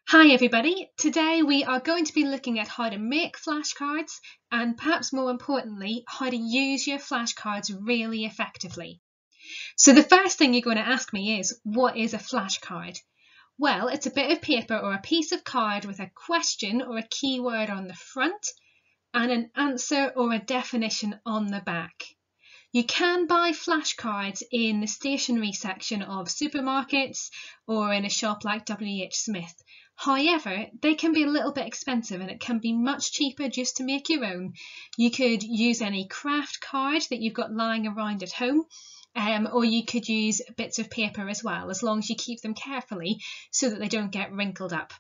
Hi everybody, today we are going to be looking at how to make flashcards and perhaps more importantly, how to use your flashcards really effectively. So the first thing you're going to ask me is, what is a flashcard? Well, it's a bit of paper or a piece of card with a question or a keyword on the front and an answer or a definition on the back. You can buy flashcards in the stationery section of supermarkets or in a shop like WH Smith. However, they can be a little bit expensive and it can be much cheaper just to make your own. You could use any craft card that you've got lying around at home, or you could use bits of paper as well, as long as you keep them carefully so that they don't get wrinkled up.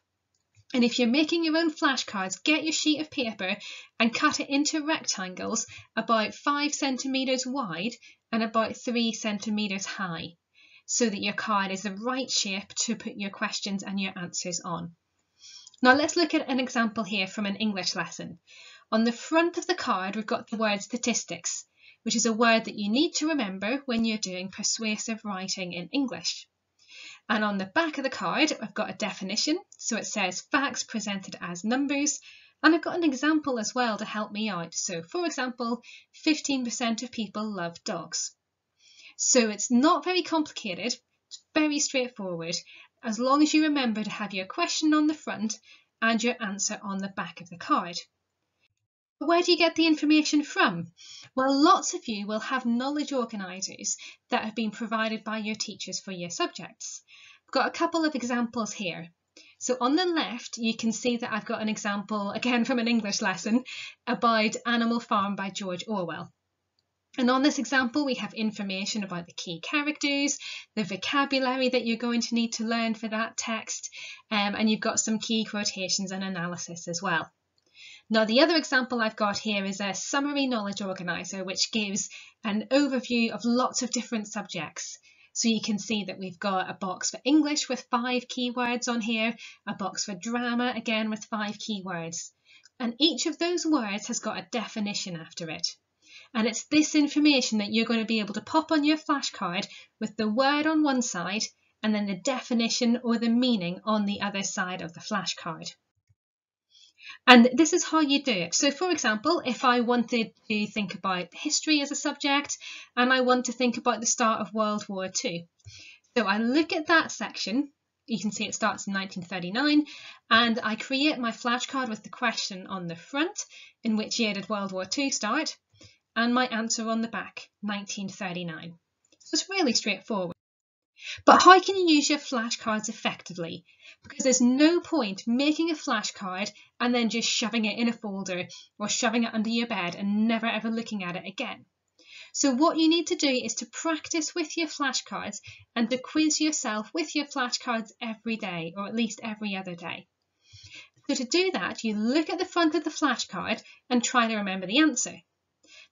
And if you're making your own flashcards, get your sheet of paper and cut it into rectangles about 5 centimetres wide and about 3 centimetres high, so that your card is the right shape to put your questions and your answers on. Now let's look at an example here from an English lesson. On the front of the card we've got the word statistics, which is a word that you need to remember when you're doing persuasive writing in English. And on the back of the card, I've got a definition. So it says facts presented as numbers. And I've got an example as well to help me out. So for example, 15% of people love dogs. So it's not very complicated. It's very straightforward, as long as you remember to have your question on the front and your answer on the back of the card. Where do you get the information from? Well, lots of you will have knowledge organisers that have been provided by your teachers for your subjects. I've got a couple of examples here. So on the left, you can see that I've got an example, again from an English lesson, about Animal Farm by George Orwell. And on this example, we have information about the key characters, the vocabulary that you're going to need to learn for that text, and you've got some key quotations and analysis as well. Now, the other example I've got here is a summary knowledge organiser, which gives an overview of lots of different subjects. So you can see that we've got a box for English with 5 keywords on here, a box for drama, again with 5 keywords. And each of those words has got a definition after it. And it's this information that you're going to be able to pop on your flashcard with the word on one side and then the definition or the meaning on the other side of the flashcard. And this is how you do it. So for example, if I wanted to think about history as a subject and I want to think about the start of World War II. So I look at that section, you can see it starts in 1939, and I create my flashcard with the question on the front, in which year did World War II start, and my answer on the back, 1939. So it's really straightforward. But how can you use your flashcards effectively? Because there's no point making a flashcard and then just shoving it in a folder or shoving it under your bed and never ever looking at it again. So what you need to do is to practice with your flashcards and to quiz yourself with your flashcards every day, or at least every other day. So to do that, you look at the front of the flashcard and try to remember the answer.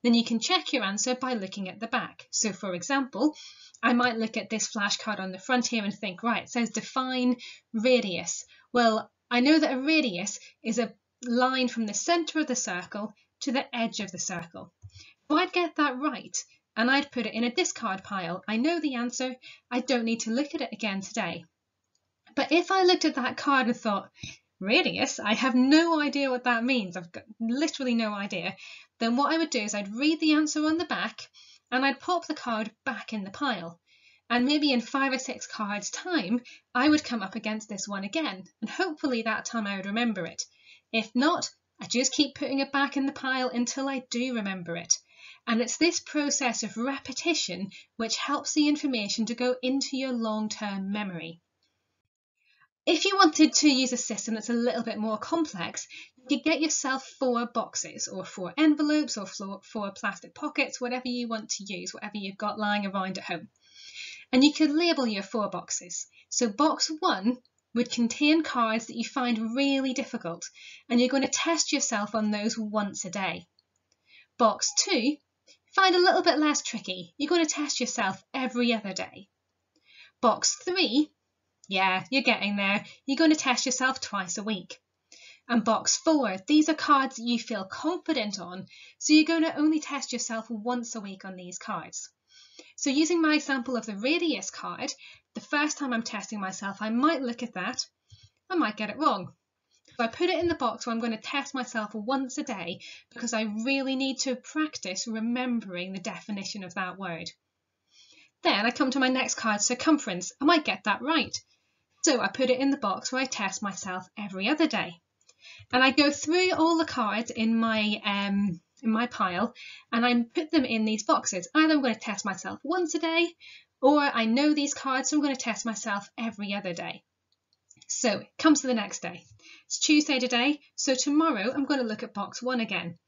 Then you can check your answer by looking at the back. So for example, I might look at this flashcard on the front here and think, right, it says define radius. Well, I know that a radius is a line from the centre of the circle to the edge of the circle. So I'd get that right and I'd put it in a discard pile. I know the answer. I don't need to look at it again today. But if I looked at that card and thought, radius, I have no idea what that means. I've got literally no idea. Then what I would do is I'd read the answer on the back and I'd pop the card back in the pile. And maybe in 5 or 6 cards time, I would come up against this one again. And hopefully that time I would remember it. If not, I just keep putting it back in the pile until I do remember it. And it's this process of repetition which helps the information to go into your long-term memory. If you wanted to use a system that's a little bit more complex, you could get yourself 4 boxes or 4 envelopes or 4 plastic pockets, whatever you want to use, whatever you've got lying around at home. And you could label your 4 boxes. So box 1 would contain cards that you find really difficult, and you're going to test yourself on those once a day. Box 2, find a little bit less tricky. You're going to test yourself every other day. Box 3, yeah, you're getting there. You're going to test yourself twice a week. And box 4, these are cards that you feel confident on, so you're going to only test yourself once a week on these cards. So using my example of the radius card, the first time I'm testing myself, I might look at that. I might get it wrong. So I put it in the box where I'm going to test myself once a day because I really need to practice remembering the definition of that word. Then I come to my next card, circumference. I might get that right. So I put it in the box where I test myself every other day. And I go through all the cards in my pile and I put them in these boxes. Either I'm going to test myself once a day, or I know these cards, so I'm going to test myself every other day. So it comes to the next day. It's Tuesday today, so tomorrow I'm going to look at box 1 again.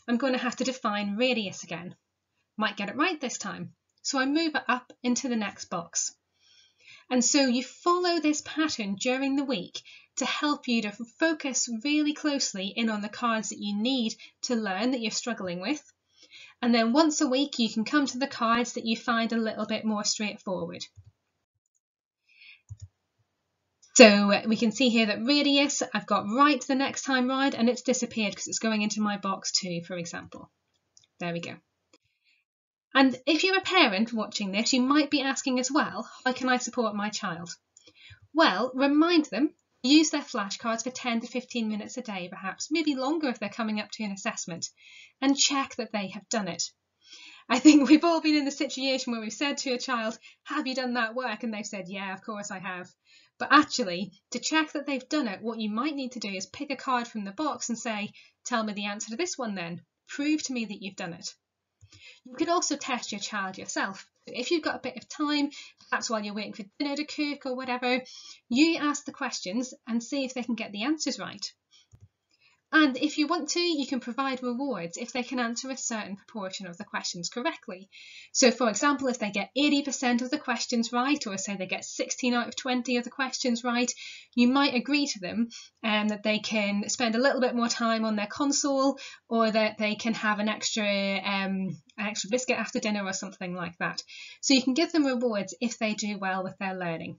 I'm going to have to define radius again. Might get it right this time. So I move it up into the next box. And so you follow this pattern during the week to help you to focus really closely in on the cards that you need to learn that you're struggling with. And then once a week you can come to the cards that you find a little bit more straightforward. So we can see here that radius I've got right the next time round, and it's disappeared because it's going into my box 2, for example. There we go. And if you're a parent watching this, you might be asking as well, how can I support my child? Well, remind them, use their flashcards for 10 to 15 minutes a day, perhaps, maybe longer if they're coming up to an assessment, and check that they have done it. I think we've all been in the situation where we've said to a child, have you done that work? And they've said, yeah, of course I have. But actually, to check that they've done it, what you might need to do is pick a card from the box and say, tell me the answer to this one then. Prove to me that you've done it. You could also test your child yourself. If you've got a bit of time, perhaps while you're waiting for dinner to cook or whatever, you ask the questions and see if they can get the answers right. And if you want to, you can provide rewards if they can answer a certain proportion of the questions correctly. So for example, if they get 80% of the questions right, or say they get 16 out of 20 of the questions right, you might agree to them that they can spend a little bit more time on their console, or that they can have an extra biscuit after dinner or something like that. So you can give them rewards if they do well with their learning.